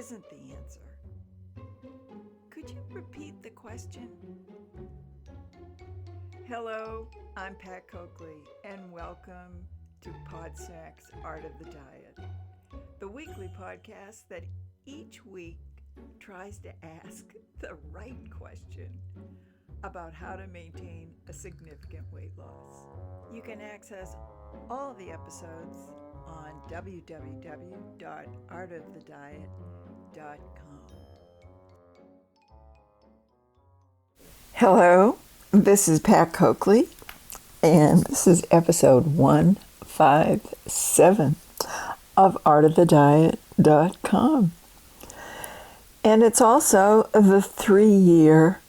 isn't the answer. Could you repeat the question? Hello, I'm Pat Coakley, and welcome to Podsnack's Art of the Diet, the weekly podcast that each week tries to ask the right question about how to maintain a significant weight loss. You can access all the episodes on www.ArtoftheDiet157.com. Hello, this is Pat Coakley, and this is episode 157 of ArtoftheDiet.com. And it's also the 3-year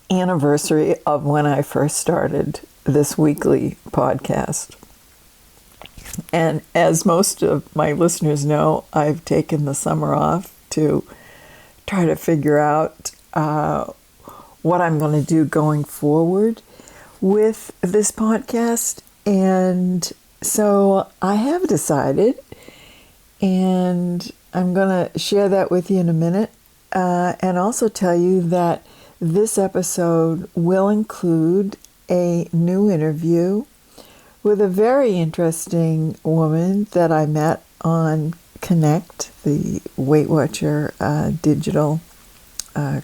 anniversary of when I first started this weekly podcast. And as most of my listeners know, I've taken the summer off to try to figure out what I'm going to do going forward with this podcast. And so I have decided, and I'm going to share that with you in a minute, and also tell you that this episode will include a new interview with a very interesting woman that I met on Connect, the Weight Watcher digital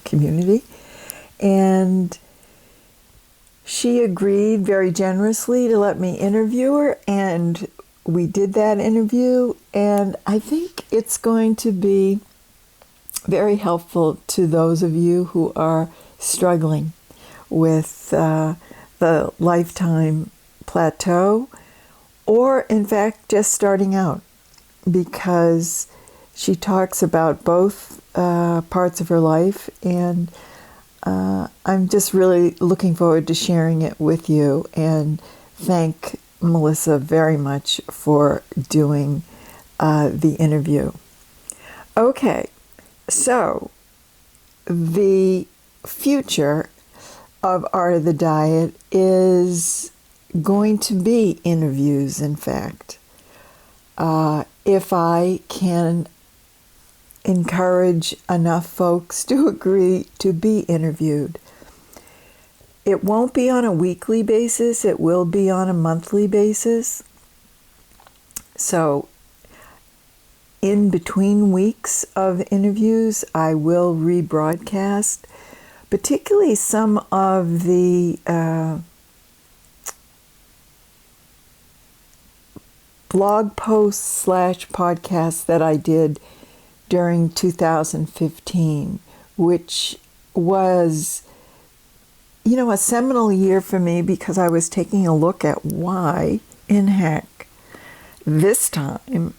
community. And she agreed very generously to let me interview her, and we did that interview, and I think it's going to be very helpful to those of you who are struggling with the lifetime plateau, or in fact just starting out, because she talks about both parts of her life, and I'm just really looking forward to sharing it with you, and thank Melissa very much for doing the interview. Okay, so the future of Art of the Diet is going to be interviews, in fact. If I can encourage enough folks to agree to be interviewed. It won't be on a weekly basis, it will be on a monthly basis. So in between weeks of interviews, I will rebroadcast, particularly some of the blog posts / podcasts that I did during 2015, which was, a seminal year for me, because I was taking a look at why in heck this time,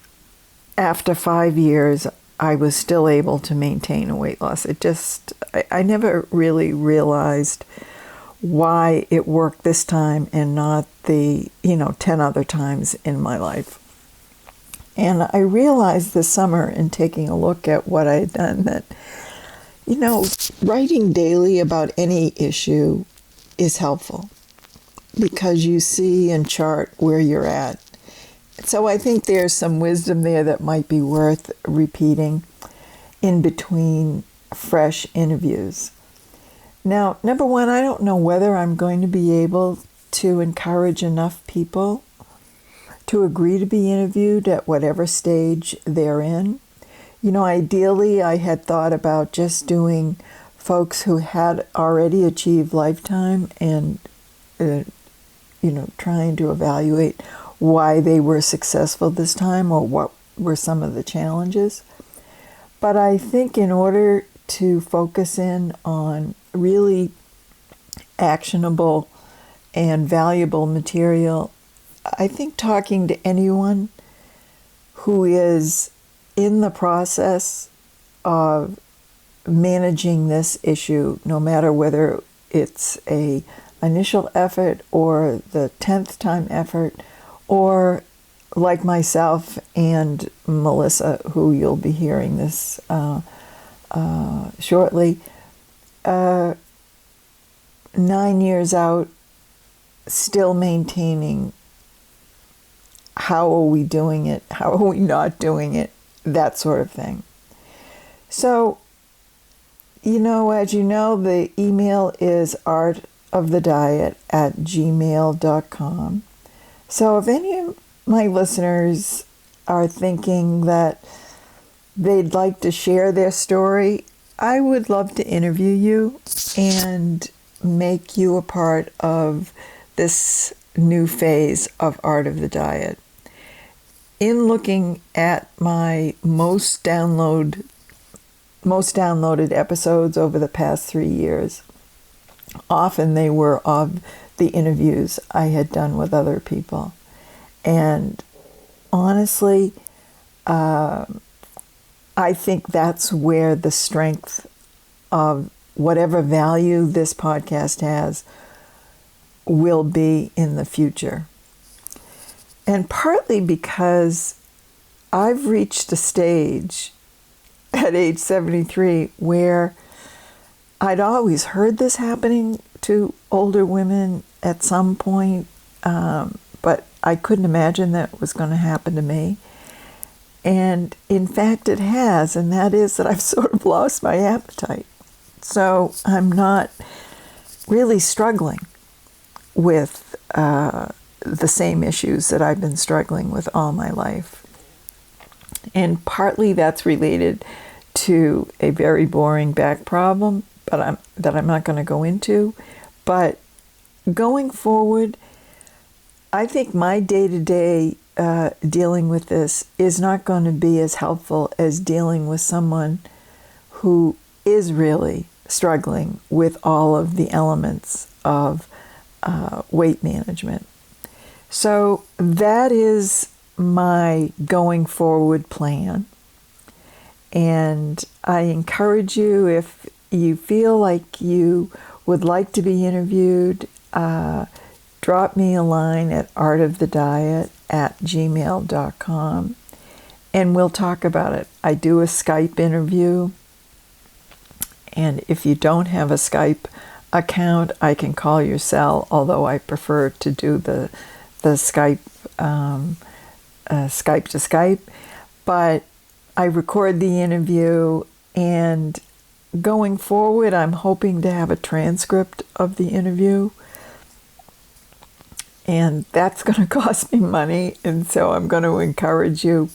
after 5 years, I was still able to maintain a weight loss. I never really realized why it worked this time and not the, 10 other times in my life. And I realized this summer, in taking a look at what I had done, that, writing daily about any issue is helpful, because you see and chart where you're at. So I think there's some wisdom there that might be worth repeating in between fresh interviews. Now, number one, I don't know whether I'm going to be able to encourage enough people to agree to be interviewed at whatever stage they're in. Ideally, I had thought about just doing folks who had already achieved lifetime and, trying to evaluate why they were successful this time, or what were some of the challenges. But I think in order to focus in on really actionable and valuable material, I think talking to anyone who is in the process of managing this issue, no matter whether it's a initial effort or the 10th time effort, or like myself and Melissa, who you'll be hearing this shortly, 9 years out, still maintaining. How are we doing it? How are we not doing it? That sort of thing. So, as you know, the email is artofthediet@gmail.com. So if any of my listeners are thinking that they'd like to share their story, I would love to interview you and make you a part of this new phase of Art of the Diet. In looking at my most downloaded episodes over the past 3 years, often they were of the interviews I had done with other people. And honestly, I think that's where the strength of whatever value this podcast has will be in the future. And partly because I've reached a stage at age 73 where I'd always heard this happening to older women at some point, but I couldn't imagine that it was going to happen to me. And in fact, it has, and that is that I've sort of lost my appetite. So I'm not really struggling with the same issues that I've been struggling with all my life. And partly that's related to a very boring back problem, that I'm not going to go into. But going forward, I think my day-to-day dealing with this is not going to be as helpful as dealing with someone who is really struggling with all of the elements of weight management. So that is my going forward plan. And I encourage you, if you feel like you would like to be interviewed, drop me a line at artofthediet@gmail.com and we'll talk about it. I do a Skype interview, and if you don't have a Skype account, I can call your cell, although I prefer to do the Skype Skype to Skype. But I record the interview, and going forward, I'm hoping to have a transcript of the interview. And that's going to cost me money, and so I'm going to encourage you,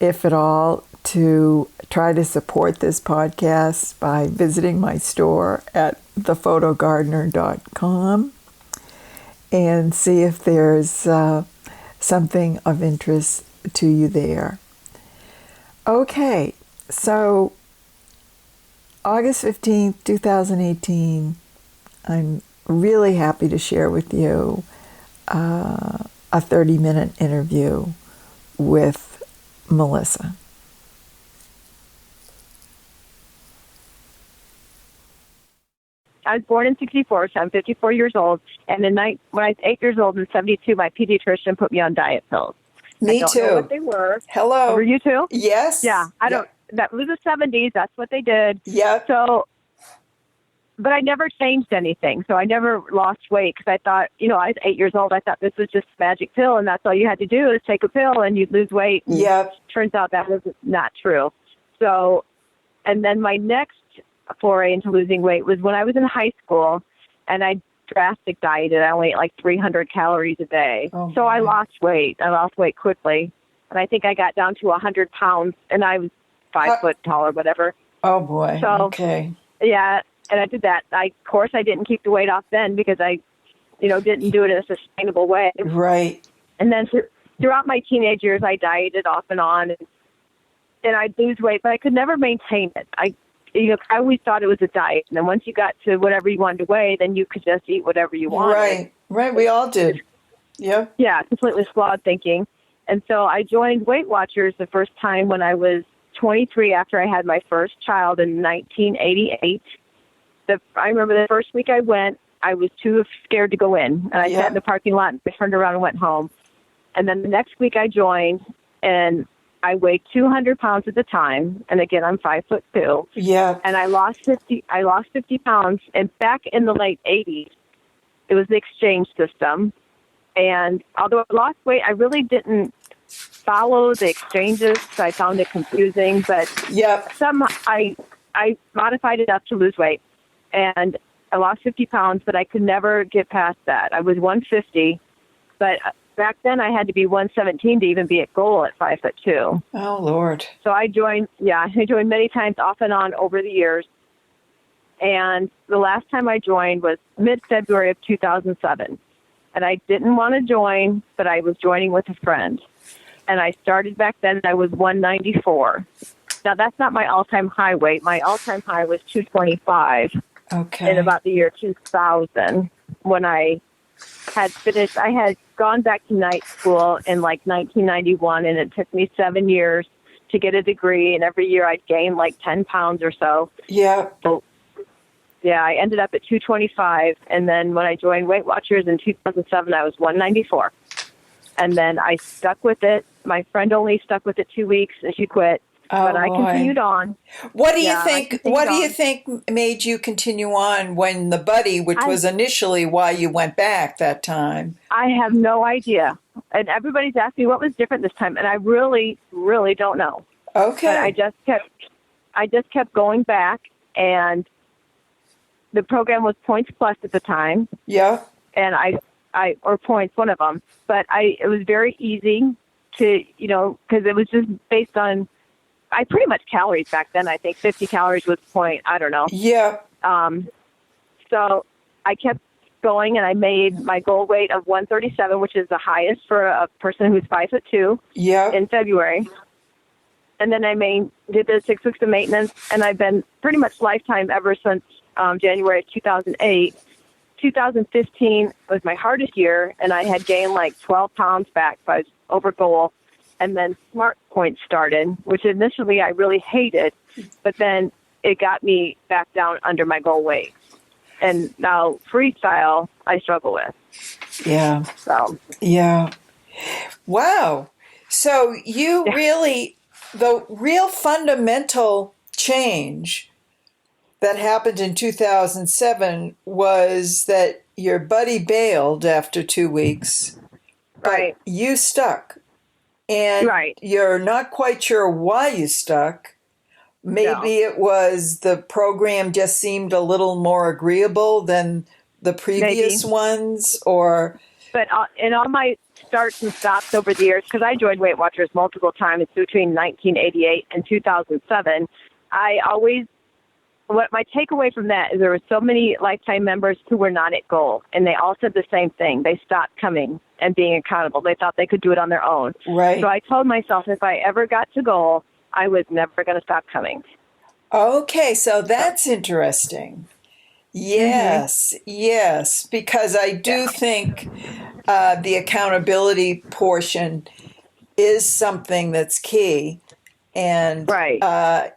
if at all, to try to support this podcast by visiting my store at thephotogardener.com and see if there's something of interest to you there. Okay, so August 15th, 2018, I'm really happy to share with you a 30-minute interview with Melissa. I was born in 64, so I'm 54 years old. And when I was 8 years old in 72, my pediatrician put me on diet pills. Me I don't too. know what they were. Hello. Oh, were you too? Yes. Yeah. That was the 70s. That's what they did. Yep. So, but I never changed anything. So I never lost weight because I thought, I was 8 years old. I thought this was just a magic pill, and that's all you had to do is take a pill and you'd lose weight. Yep. Turns out that was not true. So, and then my next foray into losing weight was when I was in high school, and I drastic dieted. I only ate like 300 calories a day. Oh, so I lost weight. I lost weight quickly. And I think I got down to 100 pounds, and I was 5 foot tall or whatever. Oh, boy. So, okay. Yeah, and I did that. Of course, I didn't keep the weight off then because I, didn't do it in a sustainable way. Right. And then throughout my teenage years, I dieted off and on, and I'd lose weight, but I could never maintain it. I always thought it was a diet. And then once you got to whatever you wanted to weigh, then you could just eat whatever you wanted. Right. We all did. Yep. Yeah, completely flawed thinking. And so I joined Weight Watchers the first time when I was 23 after I had my first child in 1988. I remember the first week I went, I was too scared to go in. And I sat in the parking lot and I turned around and went home. And then the next week I joined, and I weighed 200 pounds at the time, and again, I'm 5'2". Yeah. And I lost 50 pounds. And back in the late 80s, it was the exchange system. And although I lost weight, I really didn't follow the exchanges. So I found it confusing, but Yep. I modified enough to lose weight, and I lost 50 pounds, but I could never get past that. I was 150, but back then I had to be 117 to even be at goal at 5'2". Oh, Lord. So I joined many times off and on over the years. And the last time I joined was mid-February of 2007. And I didn't want to join, but I was joining with a friend. And I started back then, I was 194. Now, that's not my all-time high weight. My all-time high was 225 in about the year 2000 when I had gone back to night school in like 1991, and it took me 7 years to get a degree, and every year I'd gain like 10 pounds or so. Yeah. So, yeah, I ended up at 225, and then when I joined Weight Watchers in 2007, I was 194. And then I stuck with it. My friend only stuck with it 2 weeks, and she quit. But I continued on. What do you think? What do you think made you continue on when the buddy, which was initially why you went back that time? I have no idea. And everybody's asked me what was different this time, and I really, really don't know. Okay. But I just kept going back, and the program was Points Plus at the time. Yeah. And or Points, one of them. But it was very easy to, because it was just based on. I pretty much calories back then. I think 50 calories was point. I don't know. Yeah. So I kept going, and I made my goal weight of 137, which is the highest for a person who's 5'2". Yeah. In February. And then I did the 6 weeks of maintenance, and I've been pretty much lifetime ever since January of 2008. 2015 was my hardest year, and I had gained like 12 pounds back. So I was over goal. And then Smart Points started, which initially I really hated, but then it got me back down under my goal weight. And now freestyle, I struggle with. Yeah. So. Yeah. Wow. So you really, the real fundamental change that happened in 2007 was that your buddy bailed after 2 weeks, but right. You stuck. And you're not quite sure why you stuck. Maybe it was the program just seemed a little more agreeable than the previous ones, or... But in all my starts and stops over the years, because I joined Weight Watchers multiple times between 1988 and 2007, my takeaway from that is there were so many lifetime members who were not at goal, and they all said the same thing. They stopped coming and being accountable. They thought they could do it on their own. Right. So I told myself if I ever got to goal, I was never going to stop coming. Okay, so that's interesting. Yes, yes, because I do think the accountability portion is something that's key. And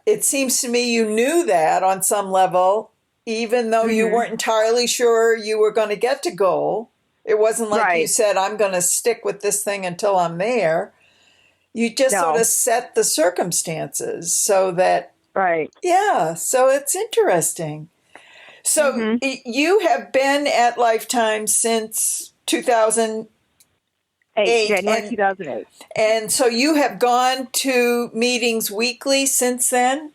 it seems to me you knew that on some level, even though you weren't entirely sure you were going to get to goal. It wasn't like you said, I'm going to stick with this thing until I'm there. You just sort of set the circumstances so that, yeah, so it's interesting. So you have been at Lifetime since 2008. January 2008. And so you have gone to meetings weekly since then?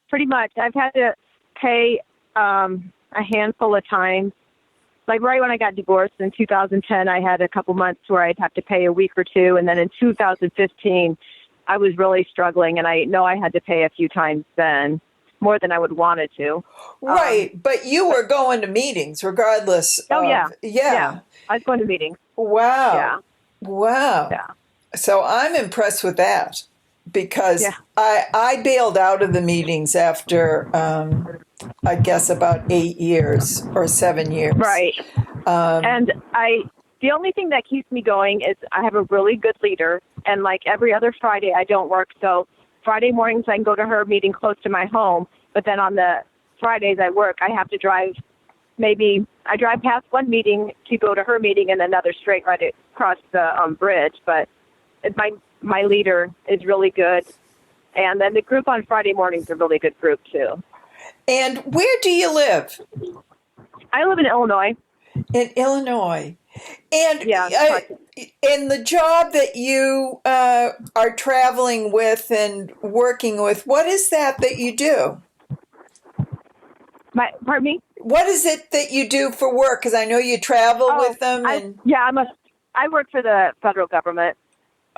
Pretty much. I've had to pay a handful of times. Like right when I got divorced in 2010, I had a couple months where I'd have to pay a week or two. And then in 2015, I was really struggling. And I know I had to pay a few times then, more than I would wanted to. Right. But you were going to meetings regardless. Yeah. I was going to meetings. Wow. Yeah. Wow. Yeah. So I'm impressed with that because I bailed out of the meetings after, I guess, about 8 years or 7 years. Right. And the only thing that keeps me going is I have a really good leader. And like every other Friday, I don't work. So Friday mornings, I can go to her meeting close to my home. But then on the Fridays I work, I have to drive. Maybe I drive past one meeting to go to her meeting and another straight right across the bridge. But my leader is really good. And then the group on Friday mornings is a really good group, too. And where do you live? I live in Illinois. In Illinois. And in the job that you are traveling with and working with, what is that you do? Pardon me? What is it that you do for work? Because I know you travel with them. I work for the federal government.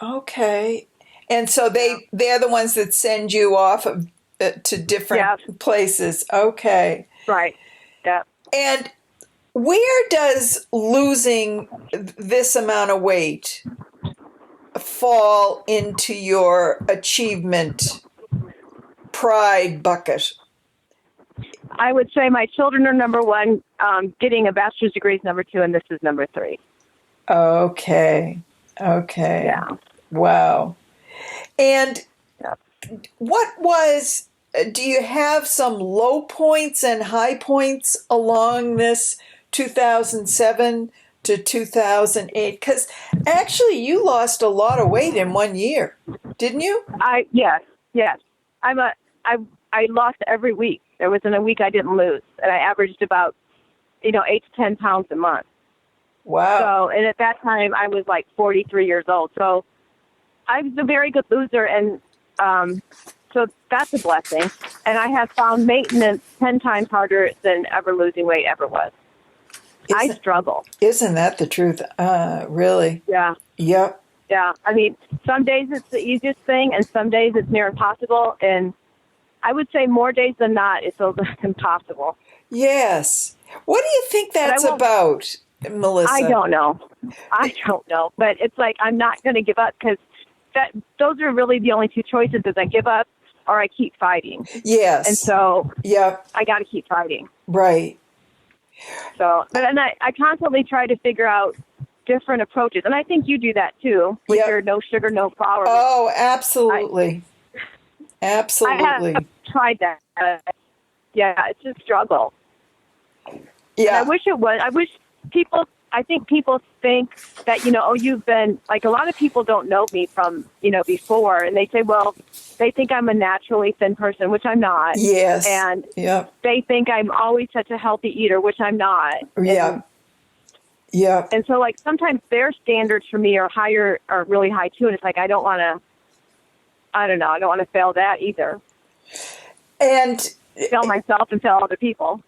Okay. And so they're the ones that send you off to different places. Okay. Right. Yeah. And where does losing this amount of weight fall into your achievement pride bucket? I would say my children are number one. Getting a bachelor's degree is number two, and this is number three. Okay. Yeah. Wow. And do you have some low points and high points along this 2007 to 2008? Because actually you lost a lot of weight in 1 year, didn't you? Yes. I lost every week. There wasn't a week I didn't lose, and I averaged about 8 to 10 pounds a month. Wow. So, and at that time I was like 43 years old. So I was a very good loser, and so that's a blessing. And I have found maintenance 10 times harder than ever losing weight ever was. I struggle. Isn't that the truth? Really? Yeah. Yep. Yeah. I mean, some days it's the easiest thing, and some days it's near impossible. And I would say more days than not, it's impossible. Yes. What do you think that's about, Melissa? I don't know. But it's like I'm not going to give up, because those are really the only two choices: is I give up or I keep fighting. Yes. And so I got to keep fighting. Right. So, and I constantly try to figure out different approaches. And I think you do that too, with your no sugar, no flour. Oh, absolutely. Absolutely. I have tried that. It's a struggle. Yeah. And I wish it was. I think people think that, you've been, like, a lot of people don't know me from, before. And they say, well, they think I'm a naturally thin person, which I'm not. Yes. And they think I'm always such a healthy eater, which I'm not. Yeah. Yeah. And so, like, sometimes their standards for me are really high too. And it's like, I don't want to fail that either. And fail myself and fail other people.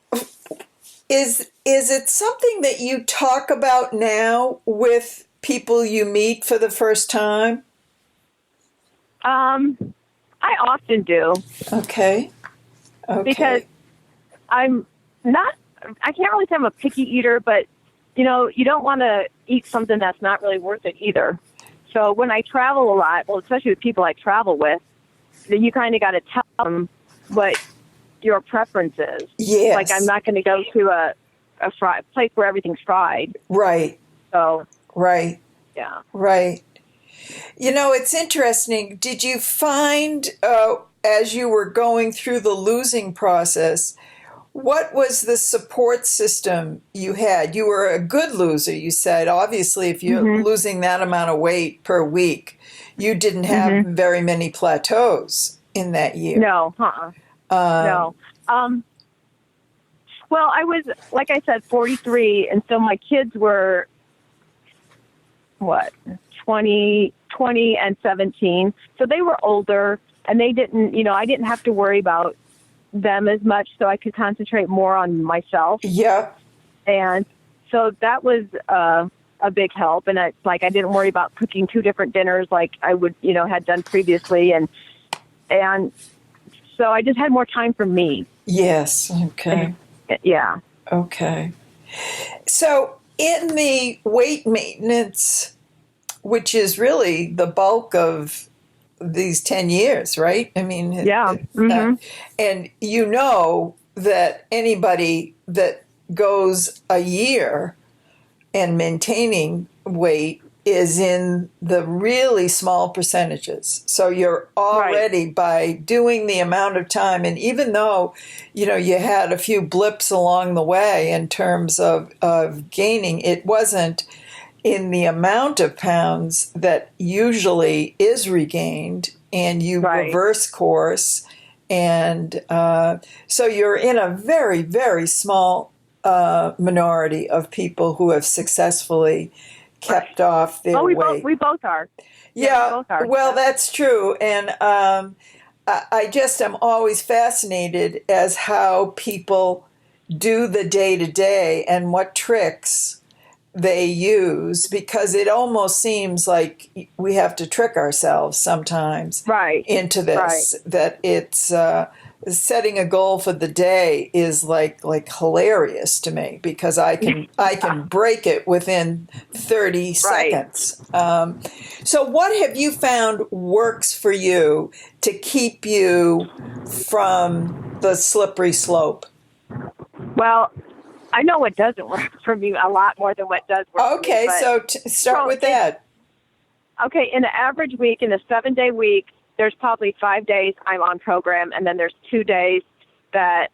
Is it something that you talk about now with people you meet for the first time? I often do. Okay. Because I can't really say I'm a picky eater, but, you don't want to eat something that's not really worth it either. So when I travel a lot, well, especially with people I travel with, then you kind of got to tell them what your preference is. Yes. Like, I'm not going to go to a place where everything's fried. Right. So. Right. Yeah. Right. It's interesting. Did you find, as you were going through the losing process, what was the support system you had? You were a good loser, you said. Obviously, if you're losing that amount of weight per week, you didn't have very many plateaus in that year. No. No. Well, I was, like I said, 43, and so my kids were, 20 and 17. So they were older, and they didn't, I didn't have to worry about them as much, so I could concentrate more on myself. Yeah. And so that was a big help. And it's like I didn't worry about cooking two different dinners like I would, had done previously. And so I just had more time for me. Yes. Okay. Yeah. Okay. So in the weight maintenance, which is really the bulk of these 10 years, right? I mean, yeah. And that anybody that goes a year and maintaining weight is in the really small percentages. So you're already, by doing the amount of time, and even though, you had a few blips along the way in terms of gaining, it wasn't in the amount of pounds that usually is regained, and you reverse course. And so you're in a very, very small minority of people who have successfully kept off their weight. We both are. Yeah, we both are. well, that's true. And I just am always fascinated as how people do the day-to-day and what tricks they use, because it almost seems like we have to trick ourselves sometimes into this, that it's setting a goal for the day is like hilarious to me, because I can break it within 30 seconds. So what have you found works for you to keep you from the slippery slope? Well, I know what doesn't work for me a lot more than what does work. Okay, for me, so start with that. Okay, in an average week, in a 7-day week, there's probably 5 days I'm on program, and then there's 2 days that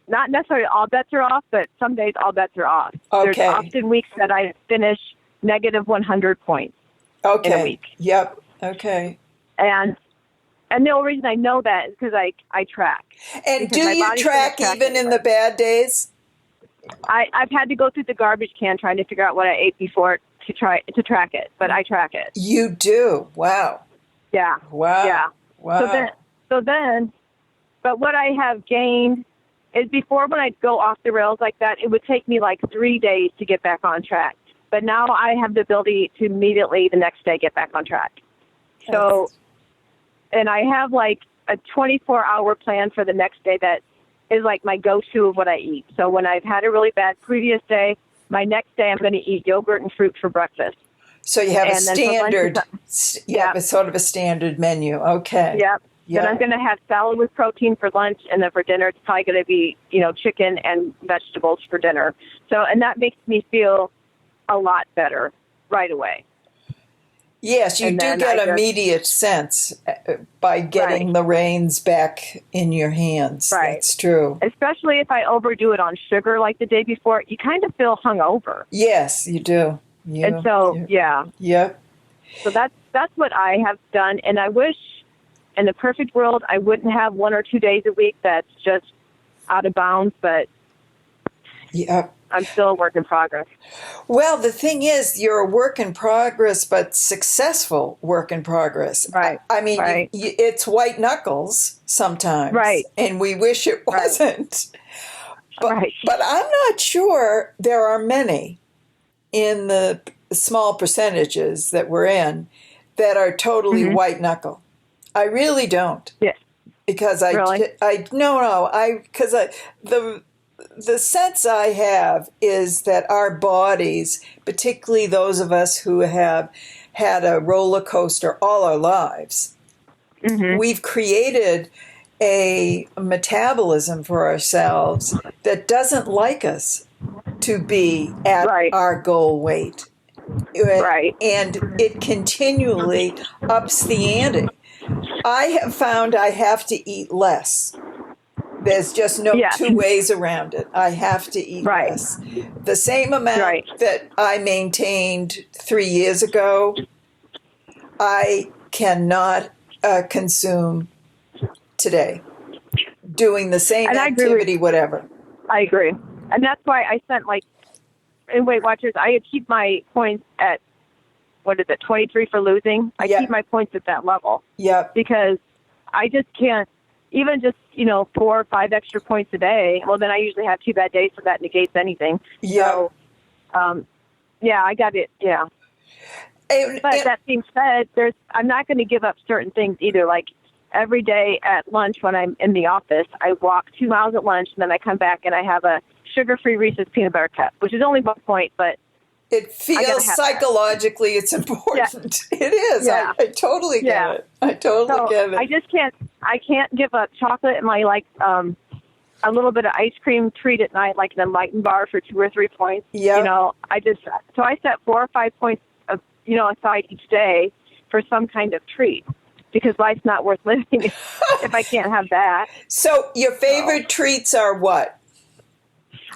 not necessarily all bets are off, but some days all bets are off. Okay. There's often weeks that I finish negative 100 points in a week. Yep. Okay. And the only reason I know that is because I track. And do you track even in the bad days? I've had to go through the garbage can trying to figure out what I ate before to track it, but I track it. You do? Wow. Yeah. Wow. Yeah. Wow. But what I have gained is, before, when I'd go off the rails like that, it would take me like 3 days to get back on track. But now I have the ability to immediately the next day get back on track. So, and I have like a 24-hour plan for the next day that is like my go-to of what I eat. So when I've had a really bad previous day, my next day I'm going to eat yogurt and fruit for breakfast. So you have a standard, have a sort of a standard menu. Okay. Yep. Then I'm going to have salad with protein for lunch, and then for dinner it's probably going to be, chicken and vegetables for dinner. So, and that makes me feel a lot better right away. Yes, you do get immediate sense by getting the reins back in your hands. Right. That's true. Especially if I overdo it on sugar like the day before, you kind of feel hungover. Yes, you do. And so, Yep. So that's what I have done. And I wish in the perfect world I wouldn't have 1 or 2 days a week that's just out of bounds, but I'm still a work in progress. Well, the thing is, you're a work in progress, but successful work in progress. Right. I mean, it's white knuckles sometimes. Right. And we wish it wasn't. Right. But I'm not sure there are many in the small percentages that we're in that are totally white knuckle. I really don't. Yes. Because the sense I have is that our bodies, particularly those of us who have had a roller coaster all our lives, we've created a metabolism for ourselves that doesn't like us to be at our goal weight. Right. And it continually ups the ante. I have found I have to eat less. There's just no two ways around it. I have to eat less. The same amount that I maintained 3 years ago, I cannot consume today. Doing the same activity, whatever. I agree. And that's why I sent, in Weight Watchers, I keep my points at, 23 for losing? I keep my points at that level. Yeah. Because I just can't, even just, 4 or 5 extra points a day, well, then I usually have 2 bad days, so that negates anything. Yeah. So, I got it, But that being said, I'm not going to give up certain things either. Like, every day at lunch when I'm in the office, I walk 2 miles at lunch, and then I come back and I have a sugar-free Reese's peanut butter cup, which is only 1 point, but it feels psychologically it's important. Yeah. It is. Yeah. I totally get it. I totally get it. I can't give up chocolate and a little bit of ice cream treat at night, like an Enlightened bar for 2 or 3 points. Yeah. I set 4 or 5 points of, aside each day for some kind of treat, because life's not worth living if I can't have that. So your favorite treats are what?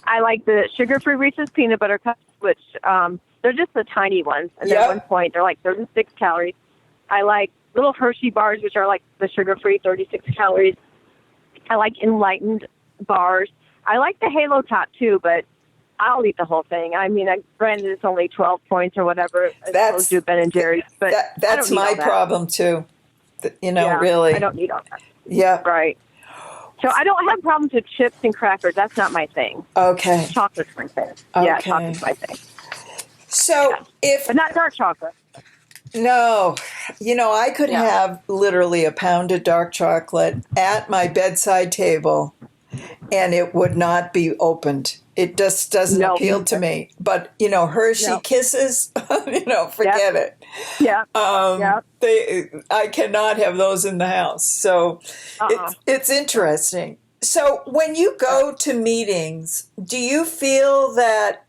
I like the sugar-free Reese's peanut butter cups, which they're just the tiny ones. And at 1 point, they're like 36 calories. I like little Hershey bars, which are like the sugar-free 36 calories. I like Enlightened bars. I like the Halo Top, too, but I'll eat the whole thing. I mean, granted, it's only 12 points or whatever, as opposed to Ben and Jerry's, but that's my problem too. Really. I don't need all that. Yeah. Right. So I don't have problems with chips and crackers. That's not my thing. Okay. Chocolate's my thing. Okay. Yeah, chocolate's my thing. So But not dark chocolate. No, I could have literally a pound of dark chocolate at my bedside table and it would not be opened. It just doesn't appeal to me. But, Hershey Kisses, forget it. Yeah. I cannot have those in the house. So it's interesting. So when you go to meetings, do you feel that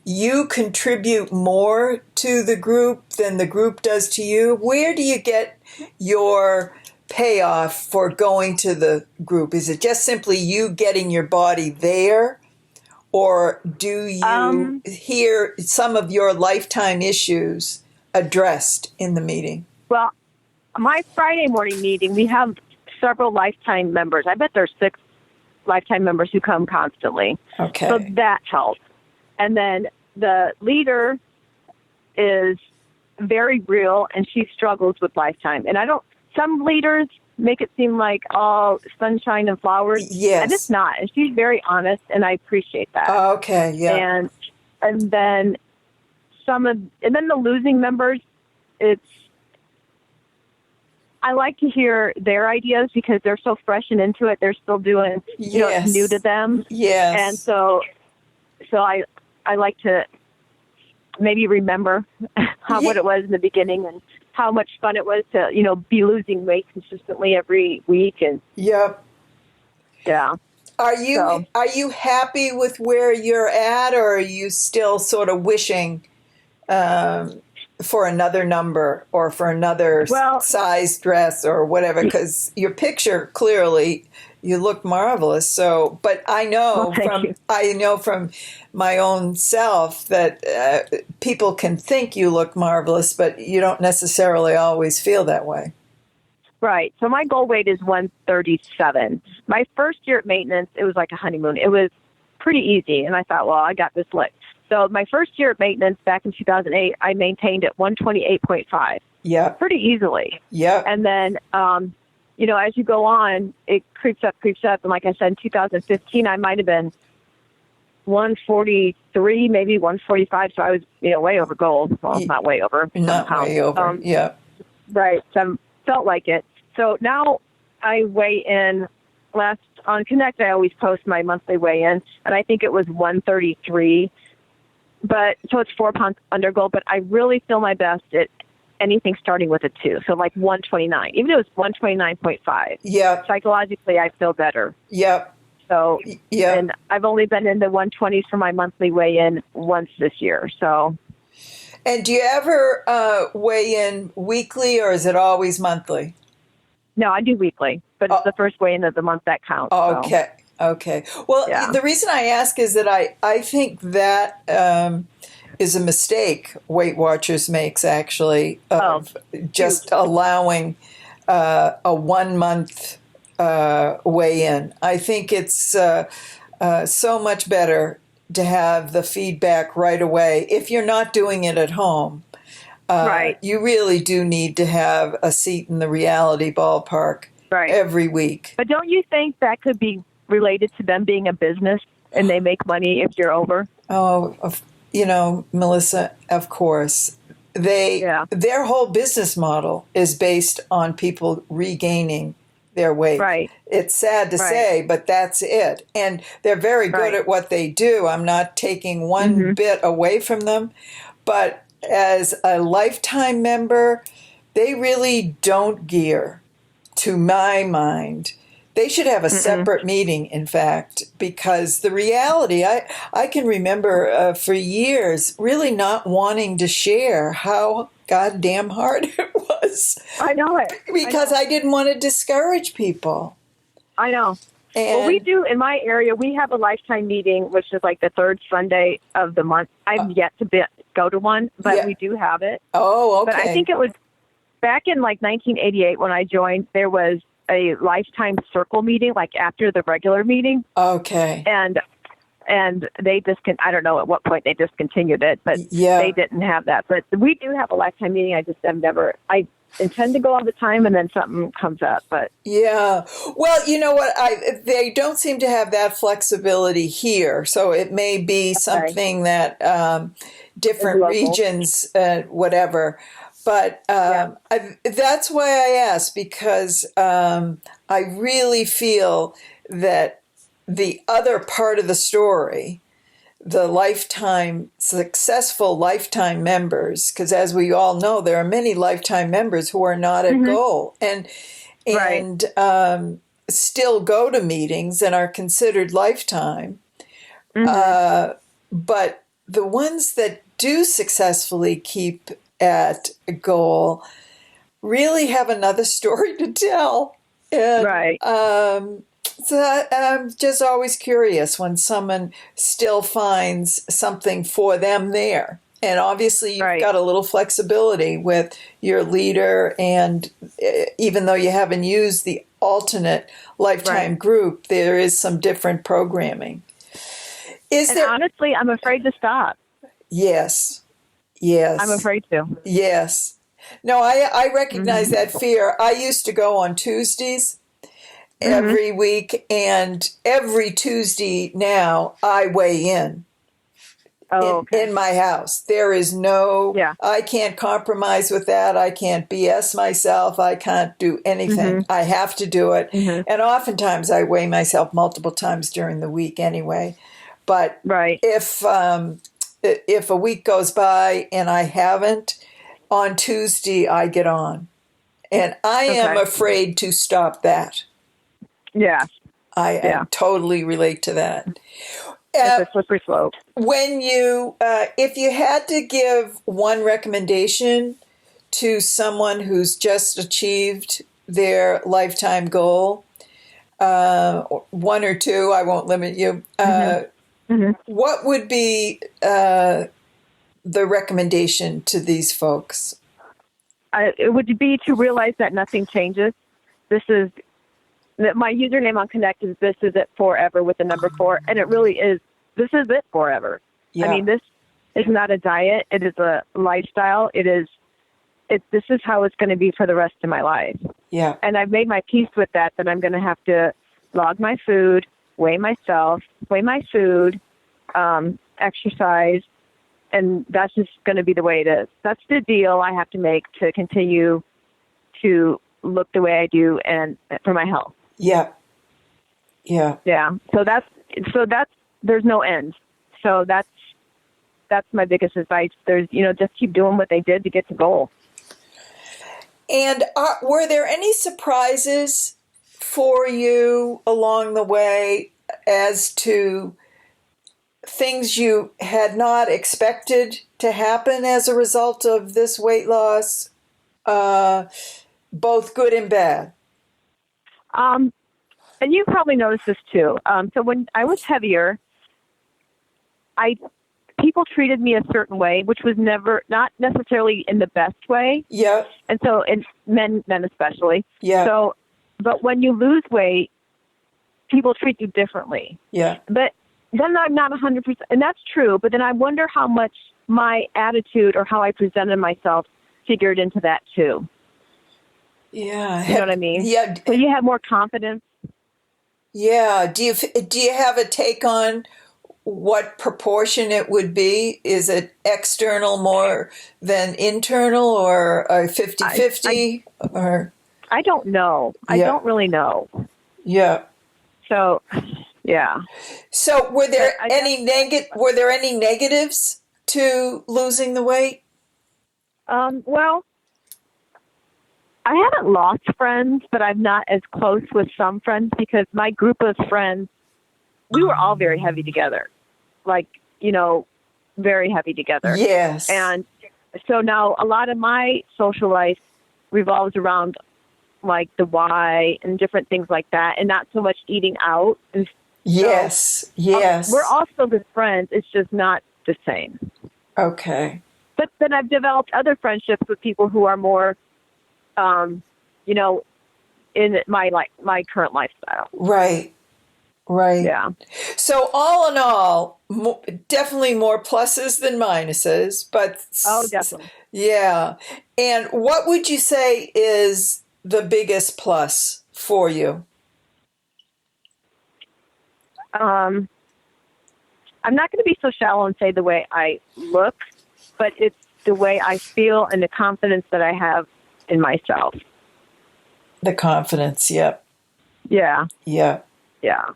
you contribute more to the group than the group does to you? Where do you get your payoff for going to the group? Is it just simply you getting your body there? Or do you hear some of your lifetime issues addressed in the meeting? Well, my Friday morning meeting, we have several lifetime members. I bet there's 6 lifetime members who come constantly. Okay. So that helps. And then the leader is very real, and she struggles with lifetime. And some leaders make it seem like all sunshine and flowers. Yes. And it's not. And she's very honest, and I appreciate that. Okay, yeah. And then the losing members, I like to hear their ideas because they're so fresh and into it. They're still doing, it's new to them. Yes. And so I like to maybe remember what it was in the beginning and how much fun it was to, be losing weight consistently every week. And yep. Yeah. Are you happy with where you're at, or are you still sort of wishing for another number or for another size dress or whatever? Because your picture, clearly you look marvelous. So, but I know from my own self that people can think you look marvelous, but you don't necessarily always feel that way. Right. So my goal weight is 137. My first year at maintenance, it was like a honeymoon. It was pretty easy. And I thought, well, I got this licked. So my first year at maintenance back in 2008, I maintained at 128.5. Yeah. Pretty easily. Yeah. And then, as you go on, it creeps up. And like I said, in 2015, I might have been 143, maybe 145. So I was, way over goal. Well, not way over. Not way over. Yeah. Right. So felt like it. So now I weigh in. On Connect, I always post my monthly weigh-in, and I think it was 133. But so it's 4 pounds under goal, but I really feel my best at anything starting with a 2. So like 129, even if it was 129.5. Yeah. Psychologically, I feel better. Yep. So, and I've only been in the 120s for my monthly weigh-in once this year. So. And do you ever weigh in weekly, or is it always monthly? No, I do weekly, but it's the first weigh-in of the month that counts. Okay. So. Okay. Well, the reason I ask is that I think that is a mistake Weight Watchers makes, actually, of just allowing a 1 month weigh-in. I think it's so much better to have the feedback right away. If you're not doing it at home, right, you really do need to have a seat in the reality ballpark every week. But don't you think that could be related to them being a business and they make money if you're over? Oh, Melissa, of course. Their whole business model is based on people regaining their weight. Right. It's sad to say, but that's it. And they're very good at what they do. I'm not taking one bit away from them. But as a lifetime member, they really don't gear, to my mind. They should have a separate meeting, in fact, because the reality, I can remember for years really not wanting to share how goddamn hard it was. I know it. Because I didn't want to discourage people. I know. Well, we do, in my area, we have a lifetime meeting, which is like the third Sunday of the month. I've yet to go to one, but we do have it. Oh, okay. But I think it was back in like 1988 when I joined, there was a lifetime circle meeting, like after the regular meeting. Okay. And and they I don't know at what point they discontinued it, but they didn't have that. But we do have a lifetime meeting. I intend to go all the time, and then something comes up. But yeah, well, you know what? They don't seem to have that flexibility here, so it may be something that different regions, whatever. But that's why I asked, because I really feel that the other part of the story, the successful lifetime members, because as we all know, there are many lifetime members who are not at goal and still go to meetings and are considered lifetime. But the ones that do successfully keep at a goal really have another story to tell. And, so I'm just always curious when someone still finds something for them there. And obviously you've got a little flexibility with your leader, and even though you haven't used the alternate lifetime group, there is some different programming. Honestly, I'm afraid to stop. Yes. Yes. I'm afraid to. Yes. No, I recognize that fear. I used to go on Tuesdays every week, and every Tuesday now I weigh in my house. There is I can't compromise with that. I can't BS myself. I can't do anything. I have to do it. And oftentimes I weigh myself multiple times during the week anyway. But if a week goes by and I haven't, on Tuesday I get on. And I am afraid to stop that. Yeah. I totally relate to that. It's a slippery slope. When if you had to give one recommendation to someone who's just achieved their lifetime goal, one or two, I won't limit you, what would be the recommendation to these folks? It would be to realize that nothing changes. My username on Connect is "This is it forever" with the number 4, and it really is. This is it forever. Yeah. I mean, this is not a diet; it is a lifestyle. This is how it's going to be for the rest of my life. Yeah. And I've made my peace with that. That I'm going to have to log my food, weigh myself, weigh my food, exercise, and that's just going to be the way it is. That's the deal I have to make to continue to look the way I do and for my health. Yeah. Yeah. Yeah. So that's there's no end. So that's my biggest advice. There's, just keep doing what they did to get to goal. And were there any surprises for you along the way as to things you had not expected to happen as a result of this weight loss, both good and bad? And you probably noticed this too. So when I was heavier, people treated me a certain way, which was not necessarily in the best way. Yeah. And so, men especially. Yeah. So, but when you lose weight, people treat you differently. Yeah. But then I'm not 100%, and that's true. But then I wonder how much my attitude or how I presented myself figured into that too. Yeah. You know what I mean? Yeah. So you have more confidence. Yeah. Do you have a take on what proportion it would be? Is it external more than internal, or 50-50? I don't know. I don't really know. Yeah. So, yeah. So were there any negatives to losing the weight? Well, I haven't lost friends, but I'm not as close with some friends because my group of friends, we were all very heavy together. Like, very heavy together. Yes. And so now a lot of my social life revolves around like the why and different things like that, and not so much eating out. And yes. So, yes. We're all still good friends. It's just not the same. Okay. But then I've developed other friendships with people who are more, in my current lifestyle. Right. Right. Yeah. So all in all, definitely more pluses than minuses, but Oh, definitely. yeah. And what would you say is the biggest plus for you? I'm not going to be so shallow and say the way I look, but it's the way I feel and the confidence that I have in myself. The confidence, yep. Yeah. Yeah. Yeah.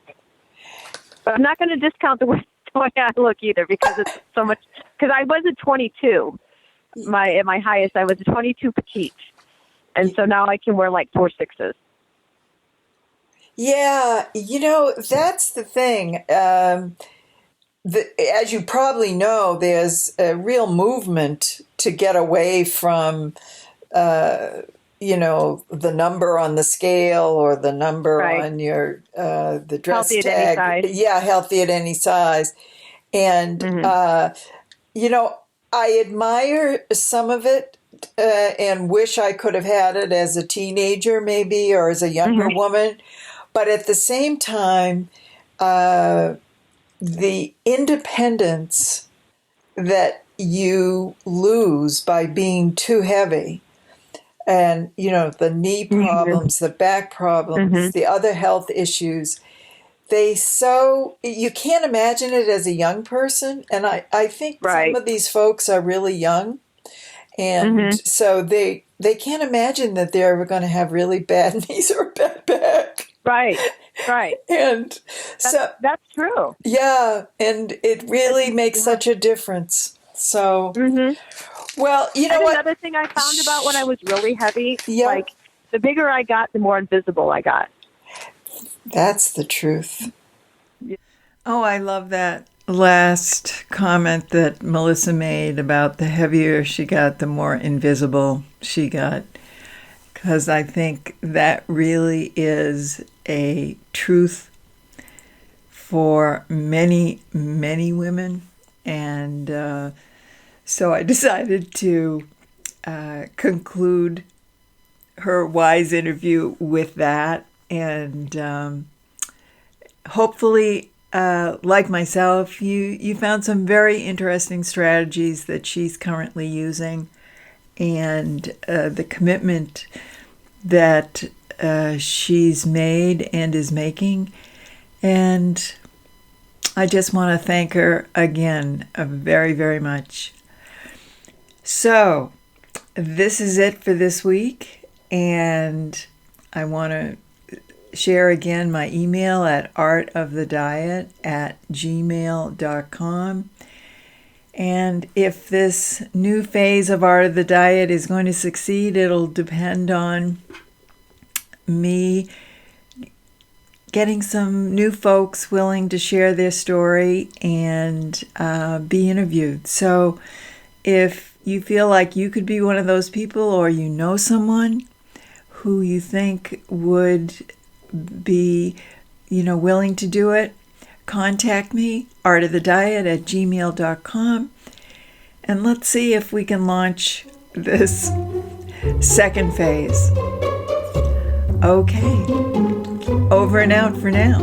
But I'm not going to discount the way I look either, because it's so much. Because I was a 22. At my highest, I was a 22 petite, and so now I can wear like 4 6s. Yeah, that's the thing. As you probably know, there's a real movement to get away from, the number on the scale or the number Right. on your the dress Healthy at tag. any size. Yeah, healthy at any size. And I admire some of it and wish I could have had it as a teenager, maybe, or as a younger woman. But at the same time, the independence that you lose by being too heavy, and the knee problems, the back problems, the other health issues, you can't imagine it as a young person. And I think some of these folks are really young, and so they can't imagine that they're ever going to have really bad knees or bad back. Right. And that's true. Yeah, and it really makes such a difference. So, well, what? Another thing I found about when I was really heavy, like the bigger I got, the more invisible I got. That's the truth. Oh, I love that last comment that Melissa made about the heavier she got, the more invisible she got. Because I think that really is a truth for many, many women. And so I decided to conclude her wise interview with that. And hopefully, like myself, you found some very interesting strategies that she's currently using, and the commitment that she's made and is making. And I just want to thank her again very, very much. So this is it for this week. And I want to share again my email at artofthediet@gmail.com. And if this new phase of Art of the Diet is going to succeed, it'll depend on me getting some new folks willing to share their story and be interviewed. So if you feel like you could be one of those people, or you know someone who you think would be, willing to do it, contact me, artofthediet@gmail.com, and let's see if we can launch this second phase. Okay, over and out for now.